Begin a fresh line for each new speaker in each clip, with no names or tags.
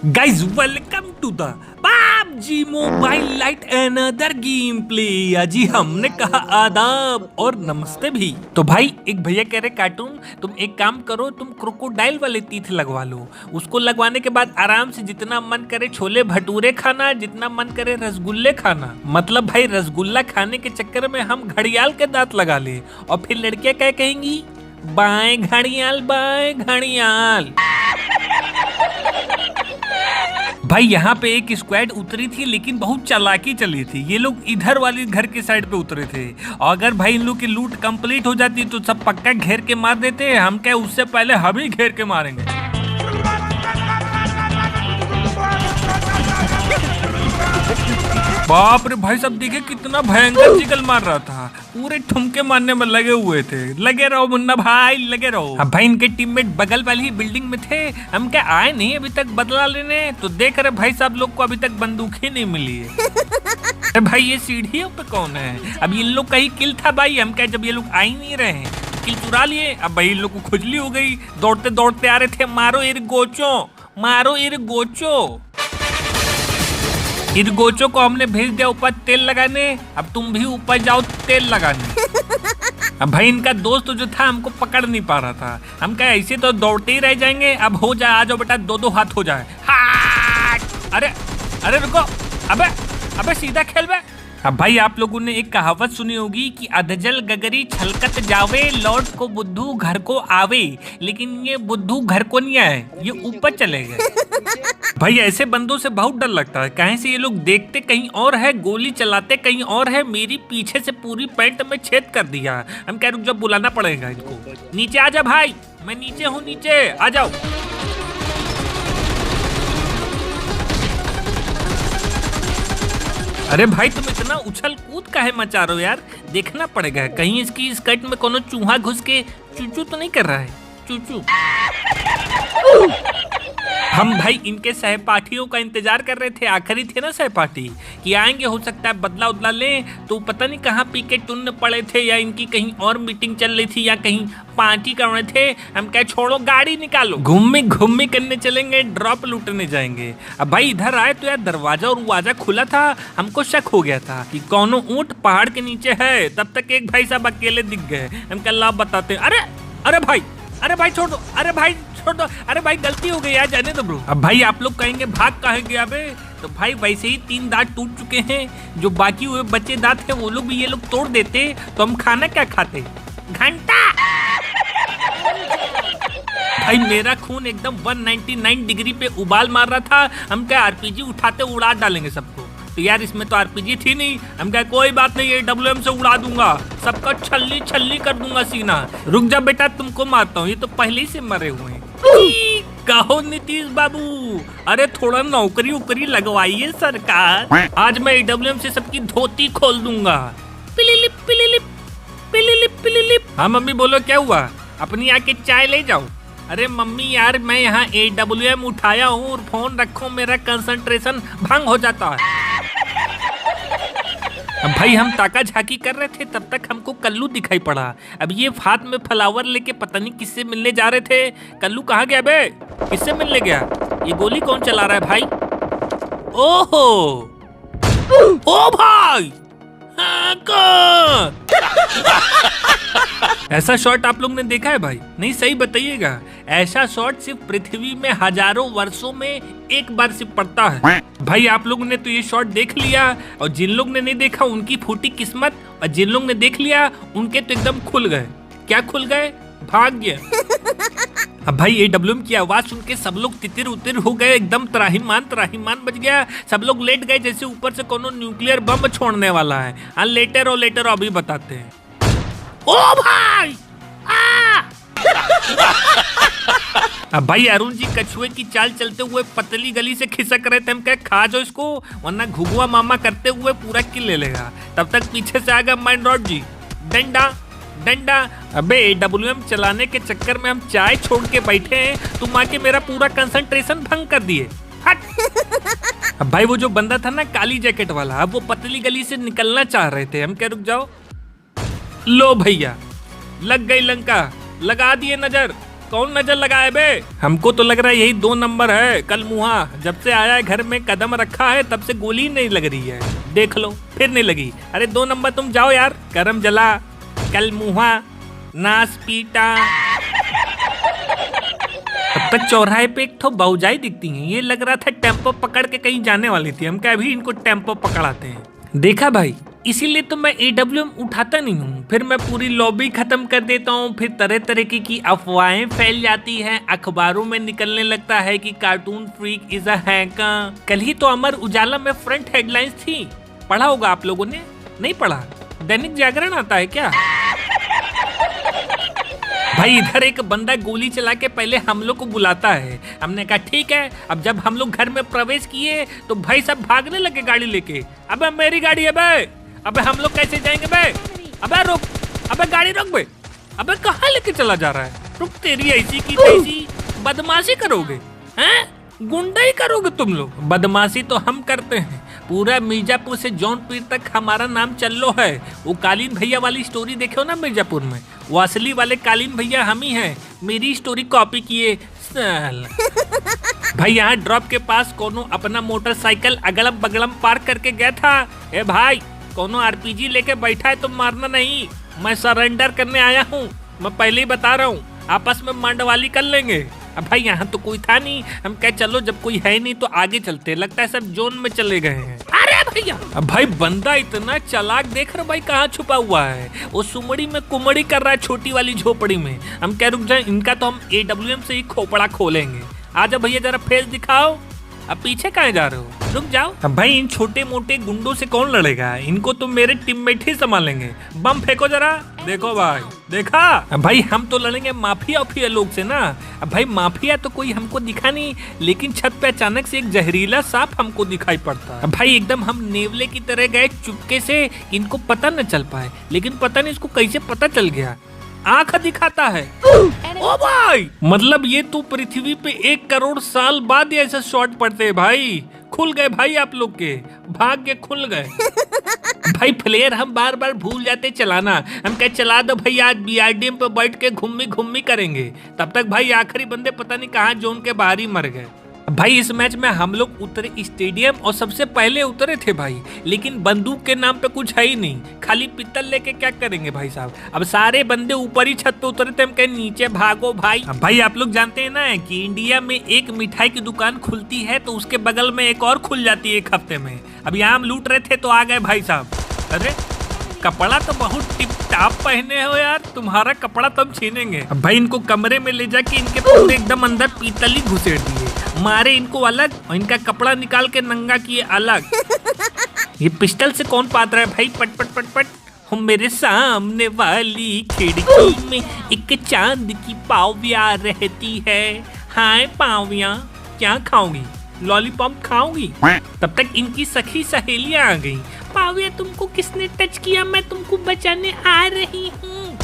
Guys, welcome to the PUBG Mobile Lite another game play. जी हमने कहा आदाब और नमस्ते भी। तो भाई एक भैया कह रहे कार्टून तुम एक काम करो, तुम क्रोकोडाइल वाले तीथ लगवा लो। उसको लगवाने के बाद आराम से जितना मन करे छोले भटूरे खाना, जितना मन करे रसगुल्ले खाना। मतलब भाई रसगुल्ला खाने के चक्कर में हम घड़ियाल के दांत लगा ले और फिर लड़कियां क्या कहेंगी, बाएं घड़ियाल बाएं घड़ियाल। भाई यहाँ पे एक स्क्वाड उतरी थी लेकिन बहुत चालाकी चली थी। ये लोग इधर वाली घर के साइड पे उतरे थे और अगर भाई इन लोग की लूट कंप्लीट हो जाती तो सब पक्का घेर के मार देते। हम क्या उससे पहले हम ही घेर के मारेंगे। बाप रे भाई सब देखे कितना भयंकर जिगल मार रहा था, पूरे ठुमके मारने में लगे हुए थे। लगे रहो मुन्ना भाई लगे रहो। अब भाई इनके टीममेट बगल वाली ही बिल्डिंग में थे। हम क्या आए नहीं अभी तक बदला लेने, तो देख रहे भाई साहब लोग को अभी तक बंदूक ही नहीं मिली है। अरे भाई ये सीढ़ियों पे कौन है? अब इन लोग का ही किल था भाई। हम क्या जब ये लोग आ ही नहीं रहे हैं किल चुरा लिए। अब भाई इन लोग को खुजली हो गई, दौड़ते दौड़ते आ रहे थे। मारो इर गोचो, मारो इर गोचो। इरगोचो को हमने भेज दिया ऊपर तेल लगाने। अब तुम भी ऊपर जाओ तेल लगाने। अब भाई इनका दोस्त जो था हमको पकड़ नहीं पा रहा था। हम क्या ऐसे तो दौड़ते ही रह जाएंगे। अब हो जाए, आ जाओ बेटा, दो दो हाथ हो जाए। अरे अरे रुको, अबे अबे सीधा खेल बे। अब भाई आप लोगों ने एक कहावत सुनी होगी कि अधजल गगरी छलकत जावे, लौट को बुद्धू घर को आवे। लेकिन ये बुद्धू घर को नहीं आए, ये ऊपर चले गए। भाई ऐसे बंदों से बहुत डर लगता है। कहीं से ये लोग देखते कहीं और है, गोली चलाते कहीं और है। मेरी पीछे से पूरी पैंट में छेद कर दिया। हम कह रुक, जब बुलाना पड़ेगा इनको। नीचे आ जा भाई, मैं नीचे हूँ, नीचे आ जाओ। अरे भाई तुम इतना उछल कूद काहे मचा रहे हो यार? देखना पड़ेगा कहीं इसकी स्कर्ट में कोनो चूहा घुस के चूचू तो नहीं कर रहा है। चूचू। हम भाई इनके सहपाठियों का इंतजार कर रहे थे। आखिरी थे ना सहपाठी कि आएंगे, हो सकता है बदला उदला लें। तो पता नहीं कहाँ पी के टुन्न पड़े थे, या इनकी कहीं और मीटिंग चल रही थी, या कहीं पार्टी कर रहे थे। हम क्या छोड़ो गाड़ी निकालो, घूमी घूमी करने चलेंगे, ड्रॉप लूटने जाएंगे। अब भाई इधर आए तो यार दरवाजा और वाजा खुला था। हमको शक हो गया था कि कौनो ऊंट पहाड़ के नीचे है। तब तक एक भाई साहब अकेले दिख गए। हम क्या लाभ बताते। अरे अरे भाई, अरे भाई छोड़ दो, अरे भाई छोड़ दो, अरे भाई गलती हो गई यार, जाने दो ब्रो। अब भाई आप लोग कहेंगे भाग कहाँ गया बे? तो भाई वैसे ही 3 दांत टूट चुके हैं। जो बाकी हुए बचे दांत हैं वो लोग भी ये लोग तोड़ देते तो हम खाना क्या खाते? घंटा। भाई मेरा खून एकदम 199 डिग्री पे उबाल मार रहा था। हम क्या आरपीजी उठाते उड़ा डालेंगे सबको। तो यार इसमें तो आरपीजी थी नहीं। हम क्या कोई बात नहीं, ये डब्ल्यूएम से उड़ा दूंगा सबका, छल्ली छल्ली कर दूंगा सीना। रुक जा बेटा, तुमको मारता हूँ, ये तो पहले ही से मरे हुए हैं। कहो नीतीश बाबू, अरे थोड़ा नौकरी उकरी लगवाइए सरकार। आज मैं एडब्ल्यूएम से सबकी धोती खोल दूंगा। पिलिलिप पिलिलिप पिलिलिप पिलिलिप। हाँ मम्मी बोलो क्या हुआ? अपनी आके चाय ले जाओ। अरे मम्मी यार मैं यहाँ एडब्ल्यूएम उठाया हूँ और फोन रखो, मेरा कंसंट्रेशन भंग हो जाता है। अब भाई हम ताका झाकी कर रहे थे तब तक हमको कल्लू दिखाई पड़ा। अब ये हाथ में फ्लावर लेके पता नहीं किससे मिलने जा रहे थे। कल्लू कहाँ गया बे? किससे मिलने गया? ये गोली कौन चला रहा है भाई? ओहो ओ भाई, ऐसा शॉट आप लोग ने देखा है भाई? नहीं सही बताइएगा। ऐसा शॉट सिर्फ पृथ्वी में हजारों वर्षों में एक बार सिर्फ पड़ता है। भाई आप लोगों ने तो ये शॉट देख लिया, और जिन लोग ने नहीं देखा उनकी फूटी किस्मत, और जिन लोग ने देख लिया उनके तो एकदम खुल गए। क्या खुल गए? भाग्य। अब भाई एडब्ल्यूएम की आवाज सुन के सब लोग तितिर उतिर हो गए, एकदम त्राहिमाम बच गया। सब लोग लेट गए जैसे ऊपर से कोनो न्यूक्लियर बम छोड़ने वाला है। हाँ लेटर अभी बताते हैं। ओ भाई अब भाई अरुण जी कछुए की चाल चलते हुए पतली गली से खिसक रहे थे। हम क्या खा जाओ इसको, वरना घुगुआ मामा करते हुए पूरा किल ले लेगा। तब तक पीछे से आ गया माइंड रॉड जी, डंडा डंडा। अबे एडब्ल्यूएम चलाने के चक्कर में हम चाय छोड़ के बैठे हैं, तुम आके मेरा पूरा कंसंट्रेशन भंग कर दिए। हट। अब भाई वो जो बंदा था ना काली जैकेट वाला, अब वो पतली गली से निकलना चाह रहे थे। हम क्या रुक जाओ। लो भैया लग गई लंका, लगा दिए नजर। कौन नजर लगाए बे? हमको तो लग रहा है यही 2 नंबर है। कल मुहा जब से आया है घर में कदम रखा है तब से गोली नहीं लग रही है। देख लो फिर नहीं लगी। अरे 2 नंबर तुम जाओ यार, करम जला। कल मुहा नास पीटा। अब तक चौराहे पे एक तो बहुजाई दिखती हैं। ये लग रहा था टेम्पो पकड़ के कहीं जाने वाली थी। हम क्या अभी इनको टेम्पो पकड़ाते हैं। देखा भाई, इसीलिए तो मैं AWM उठाता नहीं हूँ। फिर मैं पूरी लॉबी खत्म कर देता हूँ। फिर तरह तरह की अफवाहें फैल जाती हैं। अखबारों में निकलने लगता है कि cartoon freak is a hacker. कल ही तो अमर उजाला में फ्रंट हेडलाइंस थी, पढ़ा होगा आप लोगों ने। नहीं पढ़ा? दैनिक जागरण आता है क्या? भाई इधर एक बंदा गोली चला के पहले हम लोग को बुलाता है। हमने कहा ठीक है। अब जब हम लोग घर में प्रवेश किए तो भाई सब भागने लगे गाड़ी लेके। अबे मेरी गाड़ी है बे, अबे हम लोग कैसे जाएंगे बे? अबे रुक, अबे गाड़ी रोक बे। अबे कहाँ लेके चला जा रहा है? रुक, तेरी ऐसी की तैसी बदमाशी करोगे हैं? गुंडा ही करोगे तुम लोग। बदमाशी तो हम करते हैं। पूरा मिर्जापुर से जौनपुर तक हमारा नाम चल्लो है। वो कालीन भैया वाली स्टोरी देखो ना मिर्जापुर में, वो असली वाले कालीन भैया हम ही हैं। मेरी स्टोरी कॉपी किए साल। भाई यहाँ ड्रॉप के पास कोनो अपना मोटरसाइकिल अगड़म बगड़म पार्क करके गया था। ए भाई, कोनो RPG लेके बैठा है तो मारना नहीं। मैं सरेंडर करने आया हूँ। मैं पहले ही बता रहा हूँ, आपस में मंडवाली कर लेंगे। अब भाई यहाँ तो कोई था नहीं। हम कह चलो जब कोई है नहीं तो आगे चलते। लगता है सब जोन में चले गए हैं। अरे भैया, अब भाई बंदा इतना चालाक देख रहे भाई कहाँ छुपा हुआ है। वो सुमड़ी में कुमड़ी कर रहा है, छोटी वाली झोपड़ी में। हम कह रुक जाए, इनका तो हम AWM से ही खोपड़ा खोलेंगे। आजा भैया जरा फेस दिखाओ। अब पीछे कहाँ जा रहे हो? रुक जाओ। अब भाई इन छोटे मोटे गुंडों से कौन लड़ेगा? इनको तो मेरे टीममेट ही संभालेंगे। बम फेंको जरा। देखो भाई, देखा? अब भाई हम तो लड़ेंगे माफिया लोग से ना। अब भाई माफिया तो कोई हमको दिखा नहीं, लेकिन छत पे अचानक से एक जहरीला सांप हमको दिखाई पड़ता है। अब भाई एकदम हम नेवले की तरह गए चुपके से, इनको पता न चल पाए। लेकिन पता नहीं इसको कैसे पता चल गया, आंख दिखाता है। ओ भाई, मतलब ये तो पृथ्वी पे 1 करोड़ साल बाद ऐसे शॉट पड़ते हैं भाई। खुल गए भाई आप लोग के, भाग्य खुल गए। भाई फ्लेयर हम बार बार भूल जाते चलाना। हम क्या चला दो भाई, आज BRDM पे बैठ के घूमी करेंगे। तब तक भाई आखिरी बंदे पता नहीं कहाँ जोन के बाहर ही मर गए। भाई इस मैच में हम लोग उतरे स्टेडियम और सबसे पहले उतरे थे भाई, लेकिन बंदूक के नाम पे कुछ है ही नहीं। खाली पित्तल लेके क्या करेंगे भाई साहब? अब सारे बंदे ऊपर ही छत पे उतरे थे। हम कहे नीचे भागो भाई। अब भाई आप लोग जानते हैं ना कि इंडिया में एक मिठाई की दुकान खुलती है तो उसके बगल में एक और खुल जाती है 1 हफ्ते में। अब यहाँ हम लूट रहे थे तो आ गए भाई साहब। अरे कपड़ा तो बहुत टिप टाप पहने हो यार, तुम्हारा कपड़ा तो हम छीनेंगे। अब भाई इनको कमरे में ले जाके इनके पूरे एकदम अंदर पीतल ही घुसेड़ दिए। मारे इनको अलग और इनका कपड़ा निकाल के नंगा किए अलग। ये पिस्टल से कौन पात रहा है भाई? पट पट पट पट। हम मेरे सामने वाली खिड़की में एक चांद की पाविया रहती है। हाय पाविया, क्या खाओगी? लॉलीपॉप खाओगी? तब तक इनकी सखी सहेलियां आ गई। पाविया तुमको किसने टच किया? मैं तुमको बचाने आ रही हूँ।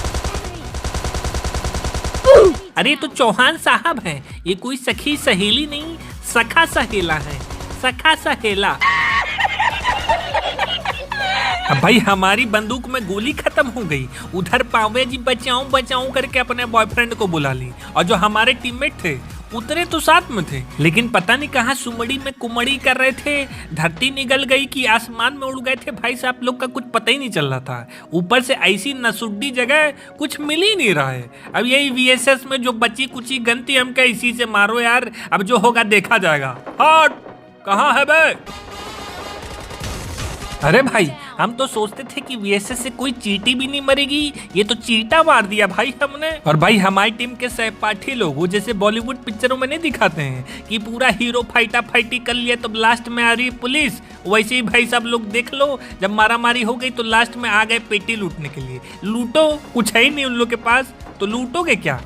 अरे तो चौहान साहब हैं, ये कोई सखी सहेली नहीं, सखा सहेला है। सखा सहेला। अब भाई हमारी बंदूक में गोली खत्म हो गई। उधर पावे जी बचाऊं बचाऊं करके अपने बॉयफ्रेंड को बुला ली। और जो हमारे टीममेट थे उतरे तो साथ में थे, लेकिन पता नहीं कहाँ सुमड़ी में कुमड़ी कर रहे थे। धरती निगल गई कि आसमान में उड़ गए थे भाई साहब लोग का कुछ पता ही नहीं चल रहा था। ऊपर से ऐसी नसुड्डी जगह कुछ मिल ही नहीं रहा है। अब यही VSS में जो बची कुची गन थी, हम क्या इसी से मारो यार। अब जो होगा देखा जाएगा। हट, कहाँ है बे? अरे भाई हम तो सोचते थे कि VSS से कोई चींटी भी नहीं मरेगी, ये तो चींटा मार दिया भाई हमने। और भाई हमारी टीम के सहपाठी लोग वो जैसे बॉलीवुड पिक्चरों में नहीं दिखाते हैं कि पूरा हीरो फाइटा फाइटी कर लिया तो लास्ट में आ रही पुलिस, वैसे ही भाई सब लोग देख लो। जब मारा मारी हो गई तो लास्ट में आ गए पेटी लूटने के लिए। लूटो, कुछ है ही नहीं उन लोग के पास तो लूटोगे क्या?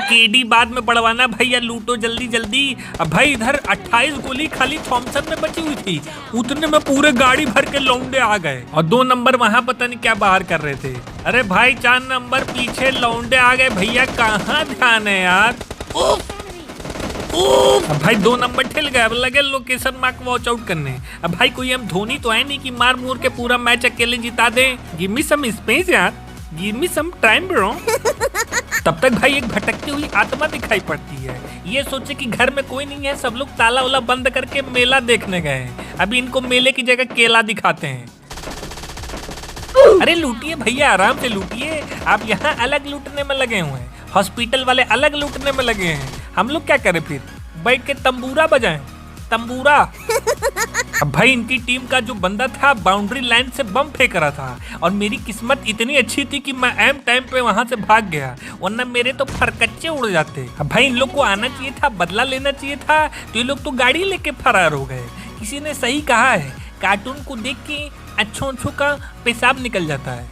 केडी बाद में बढ़वाना भैया, लूटो जल्दी जल्दी। अब भाई इधर 28 गोली खाली थॉमसन में बची हुई थी, उतने में पूरे गाड़ी भर के लौंडे आ गए। और 2 नंबर वहां पता नहीं क्या बाहर कर रहे थे। अरे भाई 4 नंबर पीछे लौंडे आ गए भैया, कहाँ ध्यान है यार। अब भाई 2 नंबर ठिल गए। अब लगे लोकेशन मार्क वॉच आउट करने। अब भाई कोई हम धोनी तो है नहीं कि मार मूर के पूरा मैच अकेले जिता दे। गिव मी सम स्पेस यार, give me some time bro. तब तक भाई एक भटकती हुई आत्मा दिखाई पड़ती है। ये सोचे कि घर में कोई नहीं है, सब लोग ताला वाला बंद करके मेला देखने गए हैं। अभी इनको मेले की जगह केला दिखाते हैं। अरे लूटिए भैया, आराम से लूटिए। आप यहाँ अलग लूटने में लगे हुए हैं, हॉस्पिटल वाले अलग लूटने में लगे हैं। हम लोग क्या करें फिर? बैठ के तंबूरा बजाएं, तंबूरा। अब भाई इनकी टीम का जो बंदा था बाउंड्री लाइन से बम फेंक रहा था और मेरी किस्मत इतनी अच्छी थी कि मैं एम टाइम पे वहां से भाग गया, वरना मेरे तो फरकच्चे उड़ जाते। अब भाई इन लोग को आना चाहिए था, बदला लेना चाहिए था, तो ये लोग तो गाड़ी लेके फरार हो गए। किसी ने सही कहा है, कार्टून को देख के अच्छों का पेशाब निकल जाता है,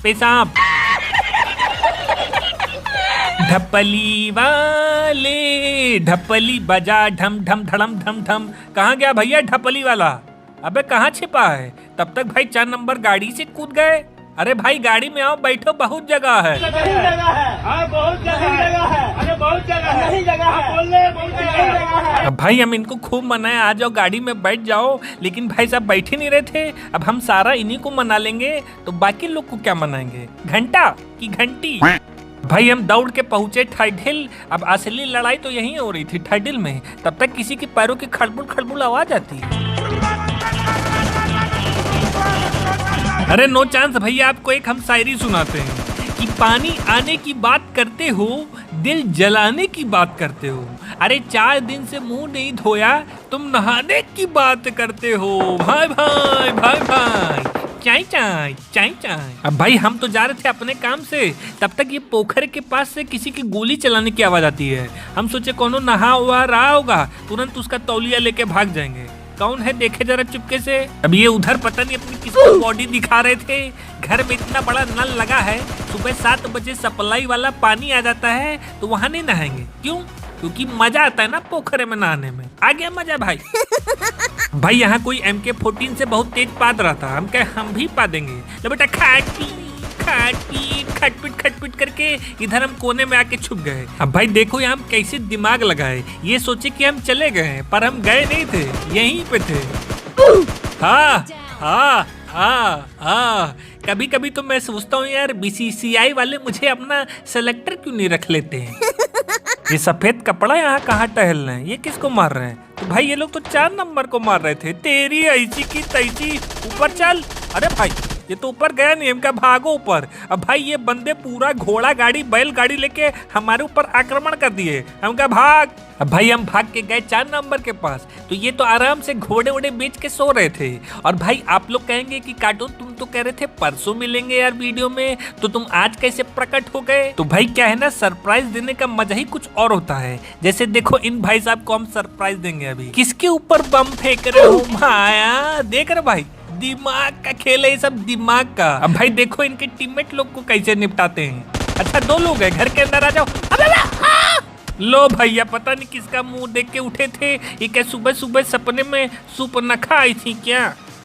पेशाब। ढपली वाले ढपली बजा ढम ढम धड़म ढम ढम। कहाँ गया भैया ढपली वाला? अबे कहाँ छिपा है? तब तक भाई 4 नंबर गाड़ी से कूद गए। अरे भाई गाड़ी में आओ, बैठो, बहुत जगह है। अब भाई हम इनको खूब मनाए, आ जाओ गाड़ी में बैठ जाओ, लेकिन भाई साहब बैठे नहीं रहे थे। अब हम सारा इन्हीं को मना लेंगे तो बाकी लोग को क्या मनाएंगे? घंटा की घंटी। भाई हम दौड़ के पहुंचे टाइडिल। अब असली लड़ाई तो यहीं हो रही थी, टाइडिल में। तब तक किसी के पैरों की खड़बुड़ खड़बुड़ आवाज आती है। अरे नो चांस भैया, आपको एक हम शायरी सुनाते हैं कि पानी आने की बात करते हो, दिल जलाने की बात करते हो। अरे 4 दिन से मुंह नहीं धोया, तुम नहाने की बात करते हो। भाई भाई भाई भाई, चाय चाय चाय चाय। अब भाई हम तो जा रहे थे अपने काम से, तब तक ये पोखर के पास से किसी की गोली चलाने की आवाज आती है। हम सोचे कोनो नहा हुआ रहा होगा, तुरंत उसका तौलिया लेके भाग जाएंगे। कौन है देखे जरा चुपके से। अब ये उधर पता नहीं अपनी किसको बॉडी दिखा रहे थे। घर में इतना बड़ा नल लगा है, सुबह 7 बजे सप्लाई वाला पानी आ जाता है, तो वहाँ नहीं नहाएंगे। क्यों? क्योंकि मजा आता है ना पोखरे में नहाने में। आ गया मजा भाई। भाई यहाँ कोई MK14 से बहुत तेज पाद रहा था। हम कहे हम भी पा देंगे। लो बेटा, खटपिट करके इधर हम कोने में आके छुप गए। अब भाई देखो यहाँ हम कैसे दिमाग लगाए। ये सोचे कि हम चले गए, पर हम गए नहीं थे, यहीं पे थे। हाँ हाँ हाँ हाँ, कभी कभी तो मैं सोचता हूँ यार, BCCI वाले मुझे अपना सेलेक्टर क्यों नहीं रख लेते हैं। ये सफेद कपड़ा यहाँ कहाँ टहल रहे हैं? ये किसको मार रहे हैं? तो भाई ये लोग तो 4 नंबर को मार रहे थे। तेरी ऐसी की तैसी, ऊपर चल। अरे भाई ये तो ऊपर गया नहीं, हमका भागो ऊपर। अब भाई ये बंदे पूरा घोड़ा गाड़ी बैल गाड़ी लेके हमारे ऊपर आक्रमण कर दिए। हमका भाग। अब भाई हम भाग के गए 4 नंबर के पास, तो ये तो आराम से घोड़े वोड़े बेच के सो रहे थे। और भाई आप लोग कहेंगे कि कार्टून तुम तो कह रहे थे परसों मिलेंगे यार वीडियो में, तो तुम आज कैसे प्रकट हो गए? तो भाई क्या है ना, सरप्राइज देने का मजा ही कुछ और होता है। जैसे देखो इन भाई साहब को हम सरप्राइज देंगे। अभी किसके ऊपर बम फेंक रहे हो भाया? देख रहे भाई, दिमाग का खेल है ये सब, दिमाग का। अब भाई देखो इनके टीममेट लोग को कैसे निपटाते हैं। अच्छा 2 लोग हैं, घर के अंदर आ जाओ। लो भैया, पता नहीं किसका मुंह देख के उठे थे। ये क्या सुबह सुबह सपने में सूप न खाई थी क्या?